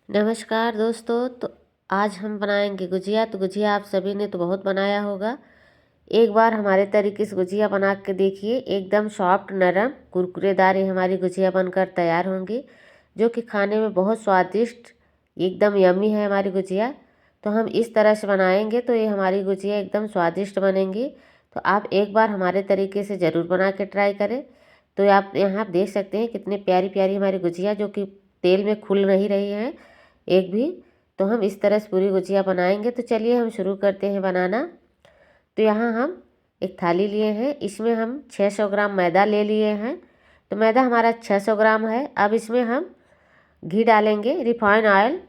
नमस्कार दोस्तों। तो आज हम बनाएंगे गुजिया। तो गुजिया आप सभी ने तो बहुत बनाया होगा। एक बार हमारे तरीके से गुजिया बना के देखिए, एकदम सॉफ्ट नरम कुरकुरेदार ये हमारी गुजिया बनकर तैयार होंगी, जो कि खाने में बहुत स्वादिष्ट एकदम यम्मी है हमारी गुजिया। तो हम इस तरह से बनाएंगे तो ये हमारी गुजिया एकदम स्वादिष्ट बनेंगी। तो आप एक बार हमारे तरीके से ज़रूर बना के ट्राई करें। तो आप यहाँ देख सकते हैं कितनी प्यारी प्यारी हमारी गुजिया, जो कि तेल में खुल नहीं रही है एक भी। तो हम इस तरह से पूरी गुजिया बनाएंगे। तो चलिए हम शुरू करते हैं बनाना। तो यहाँ हम एक थाली लिए हैं, इसमें हम 600 ग्राम मैदा ले लिए हैं। तो मैदा हमारा 600 ग्राम है। अब इसमें हम घी डालेंगे, रिफाइन ऑयल।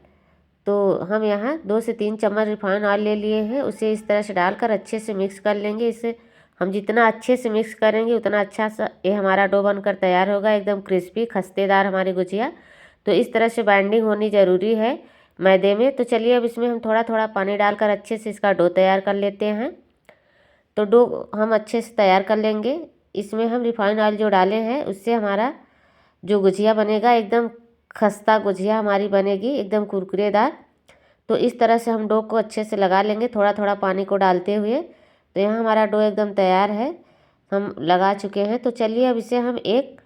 तो हम यहाँ 2 से 3 चम्मच रिफाइन ऑयल ले लिए हैं। उसे इस तरह से डालकर अच्छे से मिक्स कर लेंगे। इसे हम जितना अच्छे से मिक्स करेंगे उतना अच्छा सा ये हमारा डो बनकर तैयार होगा, एकदम क्रिस्पी खस्तेदार हमारी गुजिया। तो इस तरह से बाइंडिंग होनी ज़रूरी है मैदे में। तो चलिए अब इसमें हम थोड़ा थोड़ा पानी डालकर अच्छे से इसका डो तैयार कर लेते हैं। तो डो हम अच्छे से तैयार कर लेंगे। इसमें हम रिफाइंड ऑयल जो डाले हैं उससे हमारा जो गुजिया बनेगा एकदम खस्ता गुजिया हमारी बनेगी, एकदम कुरकुरेदार। तो इस तरह से हम डो को अच्छे से लगा लेंगे, थोड़ा थोड़ा पानी को डालते हुए। तो यहाँ हमारा डो एकदम तैयार है, हम लगा चुके हैं। तो चलिए अब इसे हम एक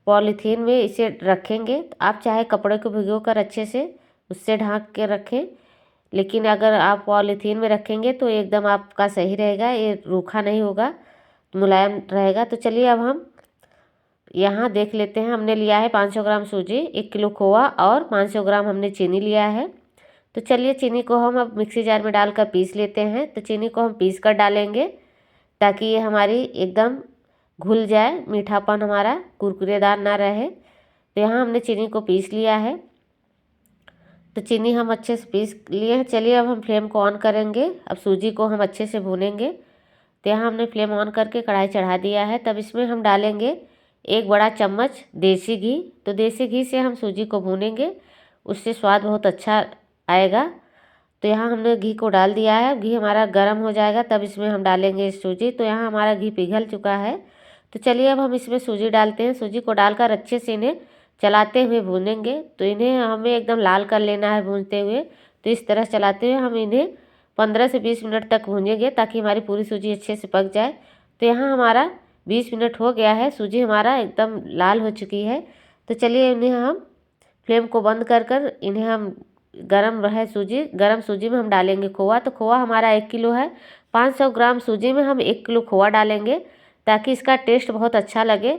पॉलीथीन में इसे रखेंगे। तो आप चाहे कपड़े को भिगो कर अच्छे से उससे ढक के रखें, लेकिन अगर आप पॉलीथीन में रखेंगे तो एकदम आपका सही रहेगा, ये रूखा नहीं होगा, मुलायम रहेगा। तो चलिए अब हम यहाँ देख लेते हैं। हमने लिया है 500 ग्राम सूजी, 1 किलो खोआ और 500 ग्राम हमने चीनी लिया है। तो चलिए चीनी को हम अब मिक्सी जार में डालकर पीस लेते हैं। तो चीनी को हम पीस कर डालेंगे ताकि ये हमारी एकदम घुल जाए, मीठापन हमारा कुरकुरेदार ना रहे। तो यहाँ हमने चीनी को पीस लिया है। तो चीनी हम अच्छे से पीस लिए हैं। चलिए अब हम फ्लेम को ऑन करेंगे। अब सूजी को हम अच्छे से भूनेंगे। तो यहाँ हमने फ्लेम ऑन करके कढ़ाई चढ़ा दिया है। तब इसमें हम डालेंगे 1 बड़ा चम्मच देसी घी। तो देसी घी से हम सूजी को भूनेंगे, उससे स्वाद बहुत अच्छा आएगा। तो यहाँ हमने घी को डाल दिया है। घी हमारा गर्म हो जाएगा तब इसमें हम डालेंगे सूजी। तो यहाँ हमारा घी पिघल चुका है। तो चलिए अब हम इसमें सूजी डालते हैं। सूजी को डालकर अच्छे से इन्हें चलाते हुए भूनेंगे। तो इन्हें हमें एकदम लाल कर लेना है भूनते हुए। तो इस तरह चलाते हुए हम इन्हें 15 से 20 मिनट तक भूनेंगे ताकि हमारी पूरी सूजी अच्छे से पक जाए। तो यहाँ हमारा 20 मिनट हो गया है, सूजी हमारा एकदम लाल हो चुकी है। तो चलिए इन्हें हम फ्लेम को बंद कर कर इन्हें हम गरम रहे सूजी, गरम सूजी में हम डालेंगे खोआ। तो खोआ हमारा 1 किलो है। 500 ग्राम सूजी में हम 1 किलो खोआ डालेंगे ताकि इसका टेस्ट बहुत अच्छा लगे।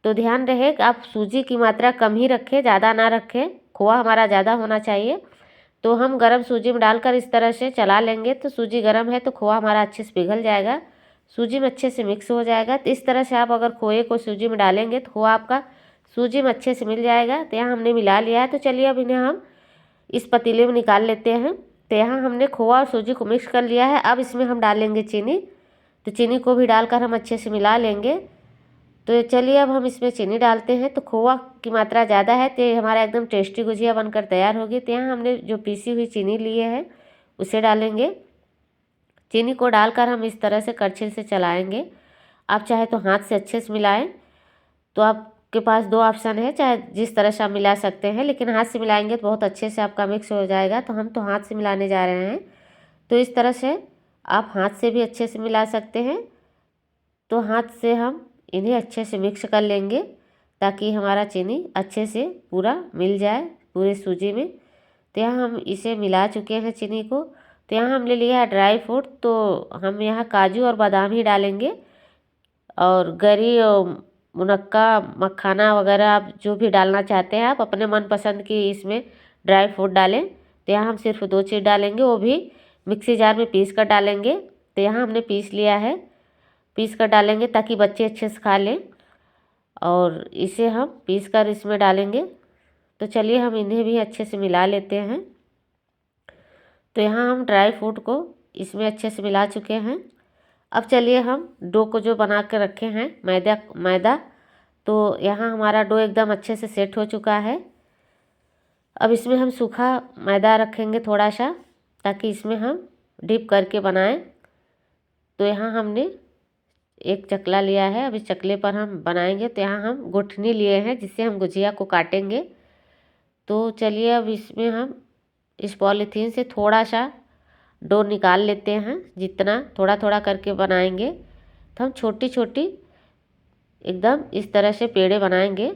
तो ध्यान रहे कि आप सूजी की मात्रा कम ही रखें, ज़्यादा ना रखें, खोआ हमारा ज़्यादा होना चाहिए। तो हम गरम सूजी में डालकर इस तरह से चला लेंगे। तो सूजी गरम है तो खोआ हमारा अच्छे से पिघल जाएगा, सूजी में अच्छे से मिक्स हो जाएगा। तो इस तरह से आप अगर खोए को सूजी में डालेंगे तो खोआ आपका सूजी में अच्छे से मिल जाएगा। तो यहाँ हमने मिला लिया है। तो चलिए अब इन्हें हम इस पतीले में निकाल लेते हैं। तो यहाँ हमने खोआ और सूजी को मिक्स कर लिया है। अब इसमें हम डालेंगे चीनी। तो चीनी को भी डालकर हम अच्छे से मिला लेंगे। तो चलिए अब हम इसमें चीनी डालते हैं। तो खोआ की मात्रा ज़्यादा है तो ये हमारा एकदम टेस्टी गुजिया बनकर तैयार होगी। तो यहाँ हमने जो पीसी हुई चीनी लिए है उसे डालेंगे। चीनी को डालकर हम इस तरह से करछी से चलाएंगे। आप चाहे तो हाथ से अच्छे से मिलाएं। तो आपके पास 2 ऑप्शन है, चाहे जिस तरह से आप मिला सकते हैं, लेकिन हाथ से मिलाएंगे तो बहुत अच्छे से आपका मिक्स हो जाएगा। तो हम तो हाथ से मिलाने जा रहे हैं। तो इस तरह से आप हाथ से भी अच्छे से मिला सकते हैं। तो हाथ से हम इन्हें अच्छे से मिक्स कर लेंगे ताकि हमारा चीनी अच्छे से पूरा मिल जाए पूरे सूजी में। तो यहाँ हम इसे मिला चुके हैं चीनी को। तो यहाँ हमने लिया है ड्राई फ्रूट। तो हम यहाँ काजू और बादाम ही डालेंगे, और गरी और मुनक्का मखाना वगैरह आप जो भी डालना चाहते हैं आप अपने मनपसंद की इसमें ड्राई फ्रूट डालें। तो यहाँ हम सिर्फ 2 चीज़ डालेंगे, वो भी मिक्सी जार में पीस कर डालेंगे। तो यहाँ हमने पीस लिया है, पीस कर डालेंगे ताकि बच्चे अच्छे से खा लें, और इसे हम पीस कर इसमें डालेंगे। तो चलिए हम इन्हें भी अच्छे से मिला लेते हैं। तो यहाँ हम ड्राई फ्रूट को इसमें अच्छे से मिला चुके हैं। अब चलिए हम डो को जो बना के रखे हैं मैदा, तो यहाँ हमारा डो एकदम अच्छे से सेट हो चुका है। अब इसमें हम सूखा मैदा रखेंगे थोड़ा सा, ताकि इसमें हम डिप करके बनाएं। तो यहाँ हमने एक चकला लिया है, अब इस चकले पर हम बनाएंगे। तो यहाँ हम गुठनी लिए हैं जिससे हम गुजिया को काटेंगे। तो चलिए अब इसमें हम इस पॉलीथीन से थोड़ा सा डो निकाल लेते हैं। जितना थोड़ा थोड़ा करके बनाएंगे तो हम छोटी छोटी एकदम इस तरह से पेड़े बनाएंगे।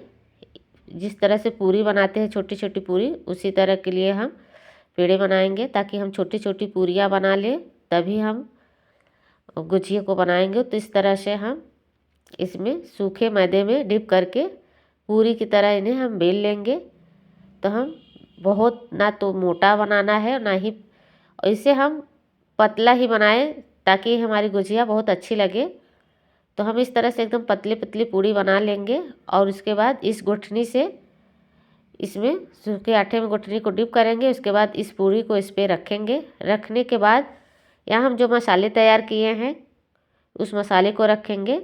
जिस तरह से पूरी बनाते हैं छोटी छोटी पूरी, उसी तरह के लिए हम पेड़े बनाएंगे, ताकि हम छोटी छोटी पूरियाँ बना लें, तभी हम गुजिया को बनाएंगे। तो इस तरह से हम इसमें सूखे मैदे में डिप करके पूरी की तरह इन्हें हम बेल लेंगे। तो हम बहुत ना तो मोटा बनाना है ना ही, इसे हम पतला ही बनाएं ताकि हमारी गुजिया बहुत अच्छी लगे। तो हम इस तरह से एकदम पतली पतली पूड़ी बना लेंगे और उसके बाद इस गुठनी से इसमें सूखे आटे में गुठनी को डिप करेंगे। उसके बाद इस पूड़ी को इस पर रखेंगे। रखने के बाद यहाँ हम जो मसाले तैयार किए हैं उस मसाले को रखेंगे।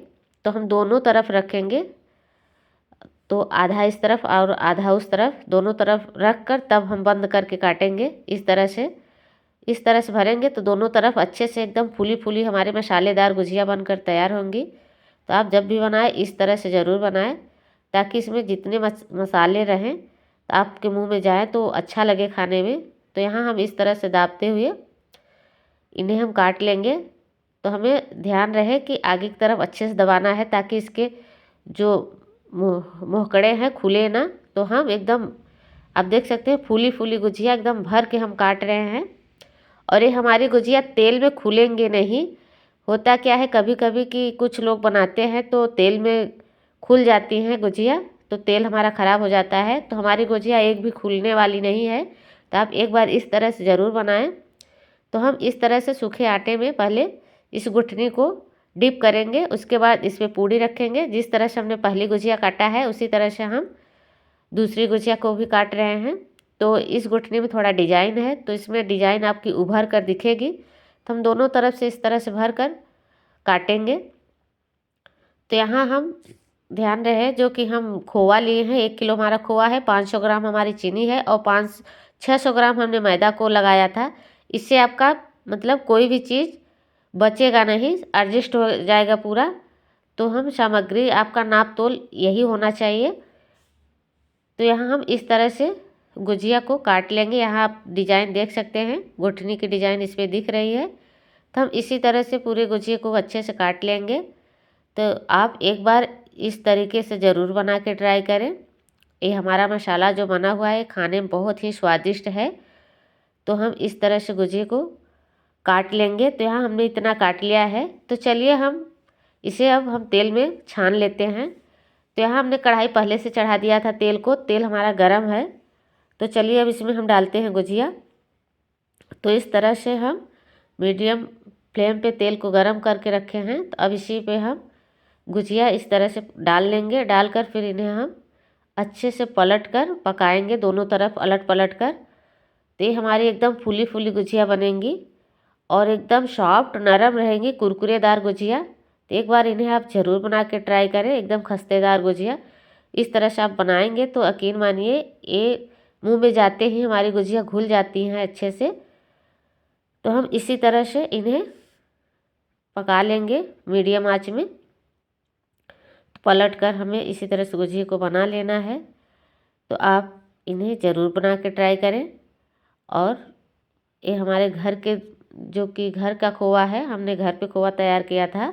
तो हम दोनों तरफ रखेंगे, तो आधा इस तरफ और आधा उस तरफ, दोनों तरफ रख कर तब हम बंद करके काटेंगे। इस तरह से भरेंगे तो दोनों तरफ अच्छे से एकदम फूली फूली हमारे मसालेदार गुजिया बनकर तैयार होंगी। तो आप जब भी बनाएं इस तरह से ज़रूर बनाएं, ताकि इसमें जितने मसाले रहें तो आपके मुंह में जाए तो अच्छा लगे खाने में। तो यहाँ हम इस तरह से दाबते हुए इन्हें हम काट लेंगे। तो हमें ध्यान रहे कि आगे की तरफ अच्छे से दबाना है, ताकि इसके जो मोहकड़े हैं खुले ना। तो हम एकदम, आप देख सकते हैं फूली फूली गुजिया एकदम भर के हम काट रहे हैं। और ये हमारी गुजिया तेल में खुलेंगे नहीं। होता क्या है कभी कभी कि कुछ लोग बनाते हैं तो तेल में खुल जाती हैं गुजिया, तो तेल हमारा ख़राब हो जाता है। तो हमारी गुजिया एक भी खुलने वाली नहीं है। तो आप एक बार इस तरह से ज़रूर बनाएं। तो हम इस तरह से सूखे आटे में पहले इस गुठनी को डिप करेंगे। उसके बाद इस पर पूड़ी रखेंगे। जिस तरह से हमने पहली गुजिया काटा है उसी तरह से हम दूसरी गुजिया को भी काट रहे हैं। तो इस गुठनी में थोड़ा डिजाइन है, तो इसमें डिजाइन आपकी उभर कर दिखेगी। तो हम दोनों तरफ से इस तरह से भर कर काटेंगे। तो यहाँ हम ध्यान रहे जो कि हम खोवा लिए हैं, 1 किलो हमारा खोवा है, 500 ग्राम हमारी चीनी है और 600 ग्राम हमने मैदा को लगाया था। इससे आपका मतलब कोई भी चीज़ बचेगा नहीं, एडजस्ट हो जाएगा पूरा। तो हम सामग्री आपका नाप तोल यही होना चाहिए। तो यहाँ हम इस तरह से गुजिया को काट लेंगे। यहाँ आप डिजाइन देख सकते हैं, गुठनी की डिजाइन इस पर दिख रही है। तो हम इसी तरह से पूरे गुजिया को अच्छे से काट लेंगे। तो आप एक बार इस तरीके से ज़रूर बना के ट्राई करें। ये हमारा मसाला जो बना हुआ है खाने में बहुत ही स्वादिष्ट है। तो हम इस तरह से गुजिया को काट लेंगे। तो यहाँ हमने इतना काट लिया है। तो चलिए हम इसे अब हम तेल में छान लेते हैं। तो यहाँ हमने कढ़ाई पहले से चढ़ा दिया था तेल को, तेल हमारा गर्म है। तो चलिए अब इसमें हम डालते हैं गुजिया। तो इस तरह से हम मीडियम फ्लेम पे तेल को गर्म करके रखे हैं। तो अब इसी पे हम गुजिया इस तरह से डाल लेंगे। डालकर फिर इन्हें हम अच्छे से पलट कर पकाएंगे, दोनों तरफ अलट पलट कर। तो ये हमारी एकदम फूली फूली गुजिया बनेंगी और एकदम सॉफ्ट नरम रहेंगी, कुरकुरेदार गुजिया। तो एक बार इन्हें आप ज़रूर बना के ट्राई करें, एकदम खस्तेदार गुजिया। इस तरह से आप बनाएंगे तो यकीन मानिए ये मुंह में जाते ही हमारी गुजिया घुल जाती हैं अच्छे से। तो हम इसी तरह से इन्हें पका लेंगे मीडियम आंच में। पलट कर हमें इसी तरह से गुजिया को बना लेना है। तो आप इन्हें ज़रूर बना के ट्राई करें। और ये हमारे घर के जो कि घर का खोआ है, हमने घर पे खोआ तैयार किया था,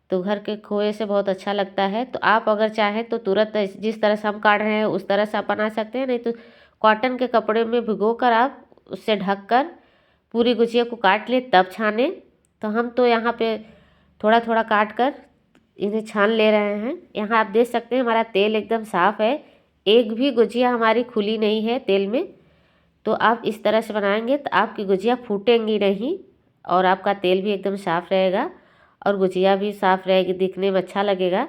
तो घर के खोए से बहुत अच्छा लगता है। तो आप अगर चाहें तो तुरंत जिस तरह से हम काट रहे हैं उस तरह से आप बना सकते हैं, नहीं तो कॉटन के कपड़े में भिगोकर आप उससे ढककर पूरी गुजिया को काट ले तब छाने। तो हम तो यहाँ पे थोड़ा थोड़ा काट कर इन्हें छान ले रहे हैं। यहाँ आप देख सकते हैं हमारा तेल एकदम साफ़ है, एक भी गुजिया हमारी खुली नहीं है तेल में। तो आप इस तरह से बनाएंगे तो आपकी गुजिया फूटेंगी नहीं और आपका तेल भी एकदम साफ़ रहेगा और गुजिया भी साफ़ रहेगी, दिखने में अच्छा लगेगा।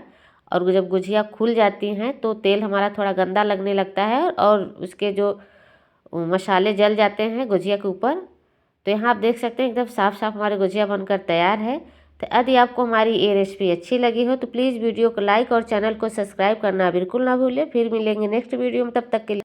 और जब गुजिया खुल जाती हैं तो तेल हमारा थोड़ा गंदा लगने लगता है और उसके जो मसाले जल जाते हैं गुजिया के ऊपर। तो यहाँ आप देख सकते हैं एकदम साफ़ साफ़ हमारी गुजिया बनकर तैयार है। तो यदि आपको हमारी ये रेसिपी अच्छी लगी हो तो प्लीज़ वीडियो को लाइक और चैनल को सब्सक्राइब करना बिल्कुल ना भूलें। फिर मिलेंगे नेक्स्ट वीडियो में, तब तक के लिए।